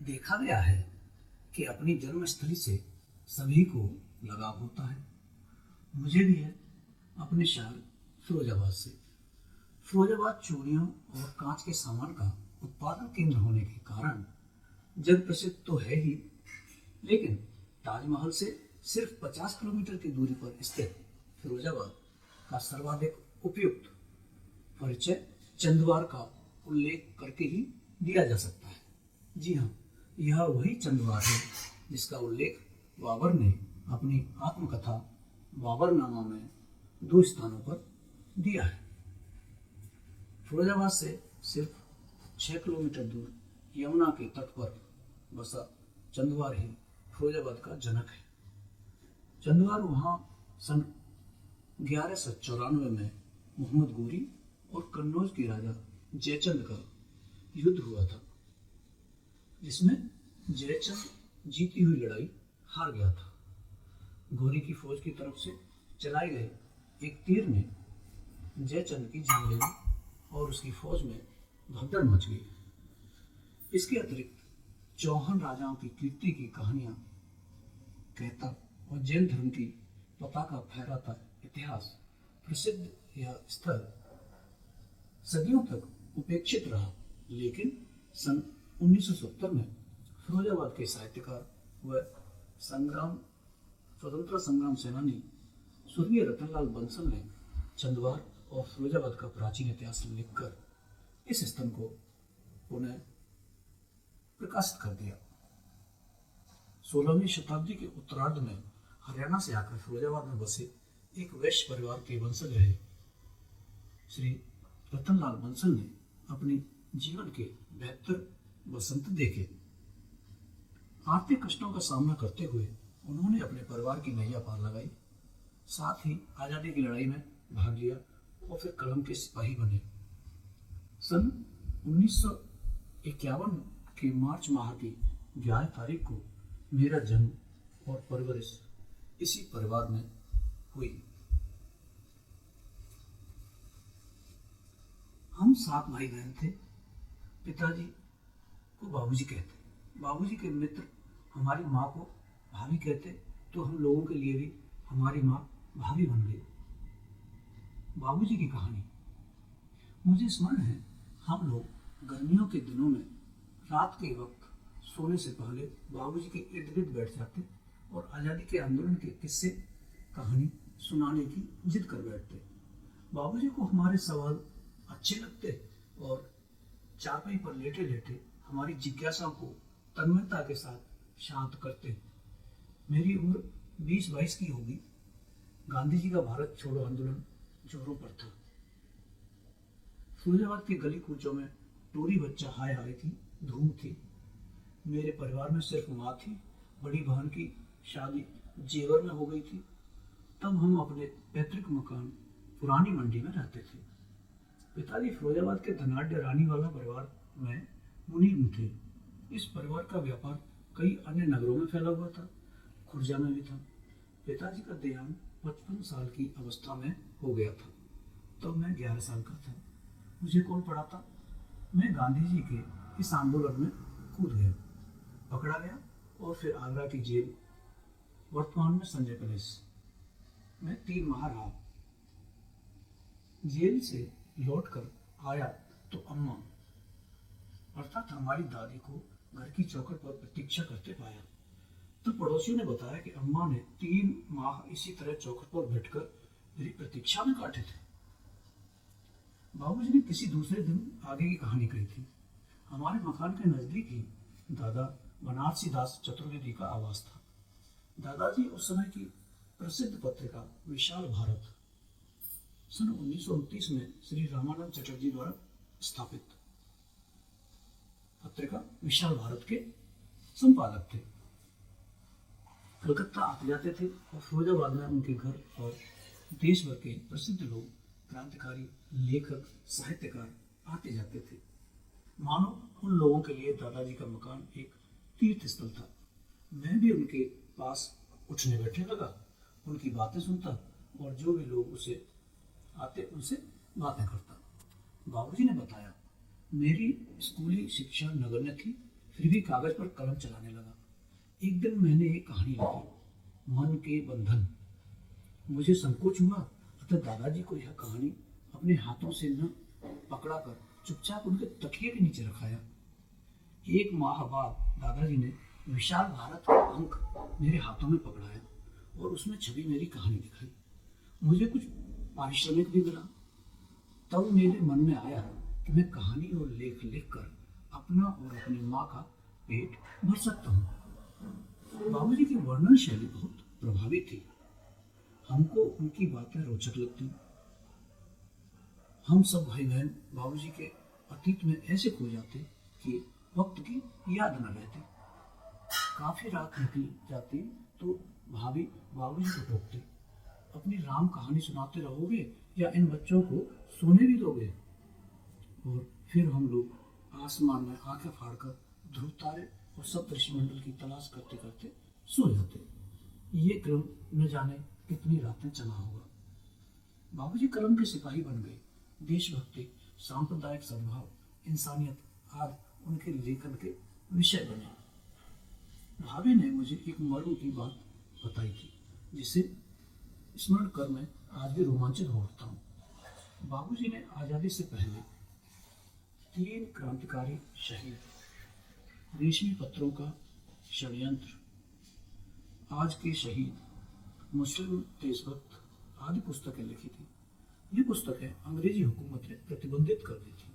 देखा गया है कि अपनी जन्मस्थली से सभी को लगाव होता है। मुझे भी है अपने शहर फिरोजाबाद से। फिरोजाबाद चूड़ियों और कांच के सामान का उत्पादन केंद्र होने के कारण जग प्रसिद्ध तो है ही, लेकिन ताजमहल से सिर्फ 50 किलोमीटर की दूरी पर स्थित फिरोजाबाद का सर्वाधिक उपयुक्त परिचय चंदवार का उल्लेख करके ही दिया जा सकता है। जी हाँ, यह वही चंदवार है जिसका उल्लेख बाबर ने अपनी आत्मकथा बाबरनामा में 2 स्थानों पर दिया है। फिरोजाबाद से सिर्फ 6 किलोमीटर दूर यमुना के तट पर बसा चंदवार ही फिरोजाबाद का जनक है। चंदवार वहाँ सन 1194 में मोहम्मद गोरी और कन्नौज के राजा जयचंद का युद्ध हुआ था, जिसमें जयचंद जीती हुई लड़ाई हार गया था। गोरी की फौज की तरफ से चलाए गए एक तीर ने जयचंद की जान ले ली और उसकी फौज में भगदड़ मच गई। इसके अतिरिक्त चौहान राजाओं की कीर्ति की कहानियां कहता और जैन धर्म की पताका फहराता इतिहास प्रसिद्ध यह स्थल सदियों तक उपेक्षित रहा, लेकिन सन 1970 में फिरोजाबाद के साहित्यकार व स्वतंत्रता संग्राम सेनानी स्वर्गीय रतनलाल बंसल ने चंदवार और फिरोजाबाद का प्राचीन इतिहास लिखकर इस स्थल को पुनः प्रकाशित कर दिया। 16वीं शताब्दी के उत्तरार्ध में हरियाणा से आकर फिरोजाबाद में बसे एक वैश्य परिवार के वंशज रहे श्री रतनलाल बंसल ने अपने जीवन के 72 वसंत देखे। आर्थिक कष्टों का सामना करते हुए उन्होंने अपने परिवार की नैया पार लगाई, साथ ही आजादी की लड़ाई में भाग लिया और फिर कलम के सिपाही बने। सन 1951 के मार्च माह की 11 तारीख को मेरा जन्म और परवरिश इसी परिवार में हुई। हम 7 भाई बहन थे। पिताजी को बाबूजी कहते, बाबूजी के मित्र हमारी माँ को भाभी कहते, तो हम लोगों के लिए भी हमारी माँ भाभी बन गई। बाबूजी की कहानी। मुझे स्मरण है, हम लोग गर्मियों के दिनों में रात के वक्त सोने से पहले बाबूजी के इर्द गिर्द बैठ जाते और आज़ादी के आंदोलन के किस्से कहानी सुनाने की जिद कर बैठते। बाबूजी को हमारे सवाल अच्छे लगते और चारपाई पर लेटे लेटे हमारी जिज्ञासाओं को तन्मयता के साथ शांत करते। मेरी उम्र 20-22 की होगी। गांधी जी का भारत छोड़ो आंदोलन जोरों पर था। फिरोजाबाद के गली कूचों में टोरी बच्चा हाय हाय की धूम थी। मेरे परिवार में सिर्फ माँ थी। बड़ी बहन की शादी जेवर में हो गई थी। तब हम अपने पैतृक मकान पुरानी मंडी में रहते थे। पिताजी फिरोजाबाद के धनाढ्य रानीवाला परिवार में मुनीम थे। इस परिवार का व्यापार कई अन्य नगरों में फैला हुआ था, खुर्जा में भी था। पिताजी का देहांत 55 साल की अवस्था में हो गया था। तब मैं 11 साल का था। मुझे कौन पढ़ाता? मैं गांधी जी के इस आंदोलन में कूद गया, पकड़ा गया और फिर आगरा की जेल, वर्तमान में संजय पैलेस में 3 माह रहा। जेल से लौटकर आया तो अम्मा अर्थात हमारी दादी को घर की चौखट पर प्रतीक्षा करते पाया। तो पड़ोसियों ने बताया कि अम्मा ने 3 माह इसी तरह चौखट पर बैठकर मेरी प्रतीक्षा में काटे थे। बाबूजी ने किसी दूसरे दिन आगे की कहानी कही थी। हमारे मकान के नजदीक ही दादा बनारसी दास चतुर्वेदी का आवास था। दादाजी उस समय की प्रसिद्ध पत्रिका विशाल भारत सन 1929 में श्री रामानंद चटर्जी द्वारा स्थापित पत्रिका विशाल भारत के संपादक थे। कलकत्ता आते जाते थे और फिरोजाबाद में उनके घर और देश भर के प्रसिद्ध लोग, क्रांतिकारी, लेखक, साहित्यकार आते जाते थे। मानो उन लोगों के लिए दादाजी का मकान एक तीर्थ स्थल था। मैं भी उनके पास उठने बैठने लगा, उनकी बातें सुनता और जो भी लोग उसे आते उनसे बातें करता। बाबूजी ने बताया, मेरी स्कूली शिक्षा नगण्य थी। फिर भी कागज पर कलम चलाने लगा। एक दिन मैंने एक कहानी लिखी, मन के बंधन। मुझे संकोच हुआ, अतः दादाजी को यह कहानी अपने हाथों से न पकड़ाकर चुपचाप उनके तकिए के नीचे रखाया। एक माह बाद दादाजी ने विशाल भारत का अंक मेरे हाथों में पकड़ाया और उसमें छवी मेरी कहानी दिखाई। मुझे कुछ पारिश्रमिक भी मिला। तब मेरे मन में आया कि मैं कहानी और लेख लिख कर अपना और अपनी माँ का पेट भर सकता हूँ। बाबूजी की वर्णन शैली बहुत प्रभावी थी। हमको उनकी बातें रोचक लगती। हम सब भाई बहन बाबूजी के अतीत में ऐसे खो जाते कि वक्त की याद न रहती। काफी रात निकल जाती तो भाभी बाबूजी को टोकती, अपनी राम कहानी सुनाते रहोगे या इन बच्चों को सोने भी दोगे। और फिर हम लोग आसमान में आंखें फाड़कर ध्रुव तारे और सप्तऋषि मंडल की तलाश करते करते सो जाते। ये क्रम न जाने कितनी रातें चला होगा। बाबूजी कलम के सिपाही बन गए। देशभक्ति, सांप्रदायिक सद्भाव, इंसानियत आदि उनके लेखन के विषय बने। भाभी ने मुझे एक मर्म की बात बताई थी जिसे स्मरण कर मैं आज भी रोमांचित हो उठता हूँ। बाबूजी ने आजादी से पहले 3 क्रांतिकारी शहीद, रेशमी पत्रों का षड्यंत्र, आज के शहीद, मुस्लिम देशभक्त आदि पुस्तकें लिखी थी। ये पुस्तकें अंग्रेजी हुकूमत ने प्रतिबंधित कर दी थी।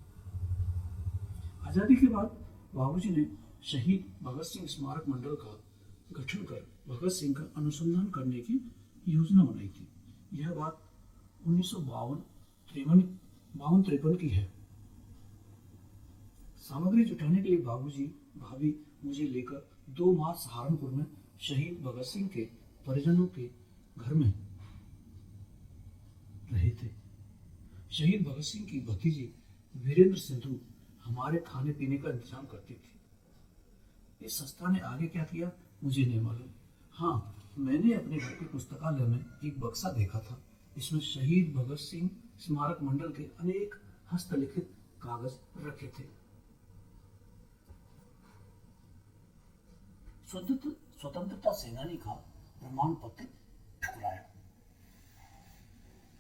आजादी के बाद बाबूजी ने शहीद भगत सिंह स्मारक मंडल का गठन कर भगत सिंह का अनुसंधान करने की योजना बनाई थी। यह बात 1952-53 की है। सामग्री जुटाने के लिए बाबूजी भाभी मुझे लेकर 2 माह सहारनपुर में शहीद भगत सिंह के परिजनों के घर में रहे थे। शहीद भगत सिंह की भतीजी वीरेंद्र सिंधु हमारे खाने पीने का इंतजाम करती थी। इस संस्था ने आगे क्या किया मुझे नहीं मालूम। हाँ, मैंने अपने घर के पुस्तकालय में एक बक्सा देखा था। इसमें शहीद भगत सिंह स्मारक मंडल के अनेक हस्तलिखित कागज रखे थे। स्वतंत्रता सेनानी का प्रमाण पत्र ठुकराया।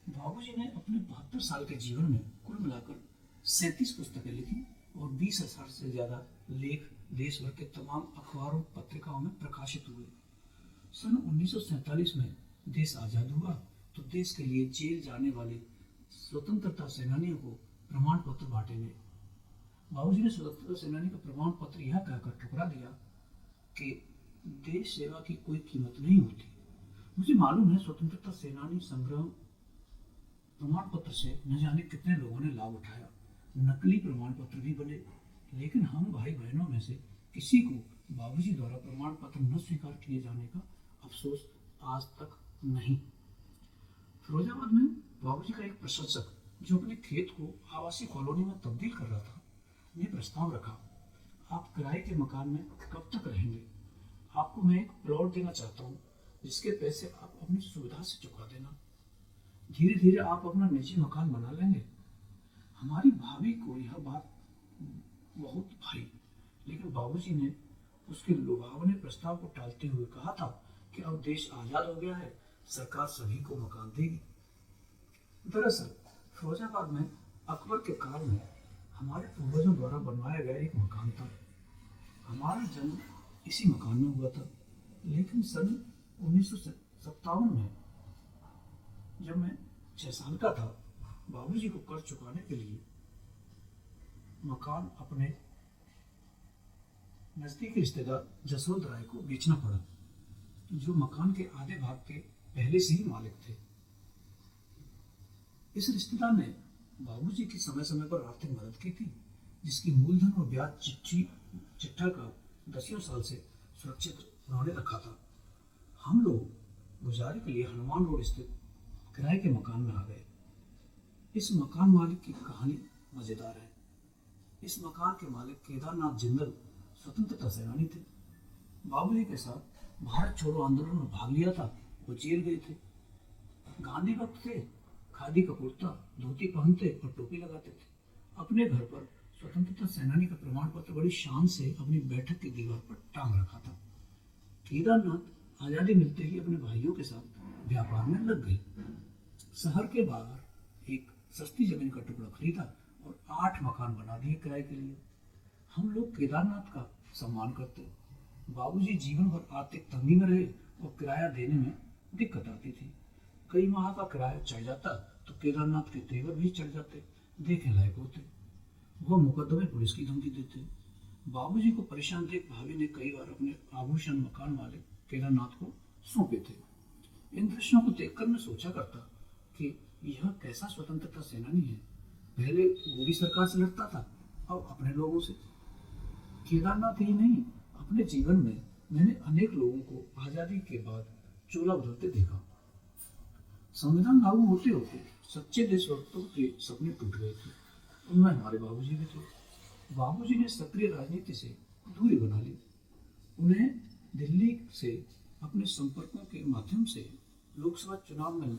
बाबूजी ने अपने 72 साल के जीवन में कुल मिलाकर 37 पुस्तकें लिखी और 20,000 से ज्यादा लेख देश भर के तमाम अखबारों पत्रिकाओं में प्रकाशित हुए। सन 1947 में देश आजाद हुआ तो देश के लिए जेल जाने वाले स्वतंत्रता सेनानियों को प्रमाण पत्र बांटे गए। बाबूजी ने स्वतंत्रता सेनानी का प्रमाण पत्र यह कहकर ठुकरा दिया कि देश सेवा की कोई कीमत नहीं होती। मुझे मालूम है स्वतंत्रता सेनानी संग्राम प्रमाण पत्र से न जाने कितने लोगों ने लाभ उठाया। नकली प्रमाण पत्र भी बने, लेकिन हम भाई बहनों में से किसी को बाबूजी द्वारा प्रमाण पत्र न स्वीकार किए जाने का अफसोस आज तक नहीं। फिरोजाबाद में बाबूजी का एक प्रशंसक जो अपने खेत को आवासीय कॉलोनी में तब्दील कर रहा था ने प्रस्ताव रखा, आप किराए के मकान में कब तक रहेंगे? आपको मैं एक प्लॉट देना चाहता हूँ जिसके पैसे आप अपनी सुविधा से चुका देना। धीरे धीरे आप अपना निजी मकान बना लेंगे। हमारी भाभी को यह बात बहुत भाई, लेकिन बाबूजी ने उसके लुभावने प्रस्ताव को टालते हुए कहा था कि अब देश आजाद हो गया है, सरकार सभी को मकान देगी। दरअसल फिरोजाबाद में अकबर के काल में हमारे पूर्वजों द्वारा बनवाया गया एक मकान था। हमारा जन्म इसी मकान में हुआ था, लेकिन सन 1957 में जब मैं 6 साल का था, बाबूजी को कर्ज चुकाने के लिए मकान अपने नजदीकी रिश्तेदार जसवंत राय को बेचना पड़ा, जो मकान के आधे भाग के पहले से ही मालिक थे। इस रिश्तेदार ने बाबूजी की समय समय पर आर्थिक मदद की थी, जिसकी मूलधन और ब्याज चिट्ठा का 10 साल से सुरक्षित उन्होंने रखा था। हम लोग गुजारे के लिए हनुमान रोड स्थित किराए के मकान में आ गए। इस मकान मालिक की कहानी मजेदार है। इस मकान के मालिक केदारनाथ जिंदल स्वतंत्रता सेनानी थे। बाबूजी के साथ भारत छोड़ो आंदोलन में भाग लिया था। वो जेल गए थे। गांधी भक्त थे, खादी का कुर्ता धोती पहनते और टोपी लगाते थे। अपने घर पर स्वतंत्रता सेनानी का प्रमाण पत्र बड़ी शान से अपनी बैठक की दीवार पर टांग रखा था। केदारनाथ आजादी मिलते ही अपने भाइयों के साथ व्यापार में लग गई। शहर के बाहर एक सस्ती जमीन का टुकड़ा खरीदा और 8 मकान बना दिए किराए के लिए। हम लोग केदारनाथ का सम्मान करते। बाबूजी जीवन भर आर्थिक तंगी में रहे और किराया देने में दिक्कत आती थी। कई माह का किराया चढ़ जाता तो केदारनाथ के तेवर भी चढ़ जाते, देखे लायक होते। वह मुकदमे पुलिस की धमकी देते। बाबूजी को परेशान देख भाभी ने कई बार अपने आभूषण मकान वाले केदारनाथ को सौंपे थे। इन दृश्यों को देखकर मैं सोचा करता कि यह कैसा स्वतंत्रता सेनानी है। पहले गोरी सरकार से लड़ता था, अब अपने लोगों से। केदारनाथ ही नहीं, अपने जीवन में मैंने अनेक लोगों को आजादी के बाद चोला बदलते देखा। संविधान लागू होते होते सच्चे देशभक्तों के सपने टूट गए थे। उनमें हमारे बाबूजी भी थे। बाबूजी ने सक्रिय राजनीति से दूरी बना ली। उन्हें दिल्ली से अपने संपर्कों के माध्यम से लोकसभा चुनाव में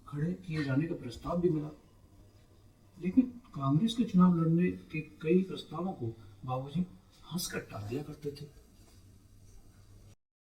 खड़े किए जाने का प्रस्ताव भी मिला, लेकिन कांग्रेस के चुनाव लड़ने के कई प्रस्तावों को बाबूजी हंसकर टाल दिया करते थे।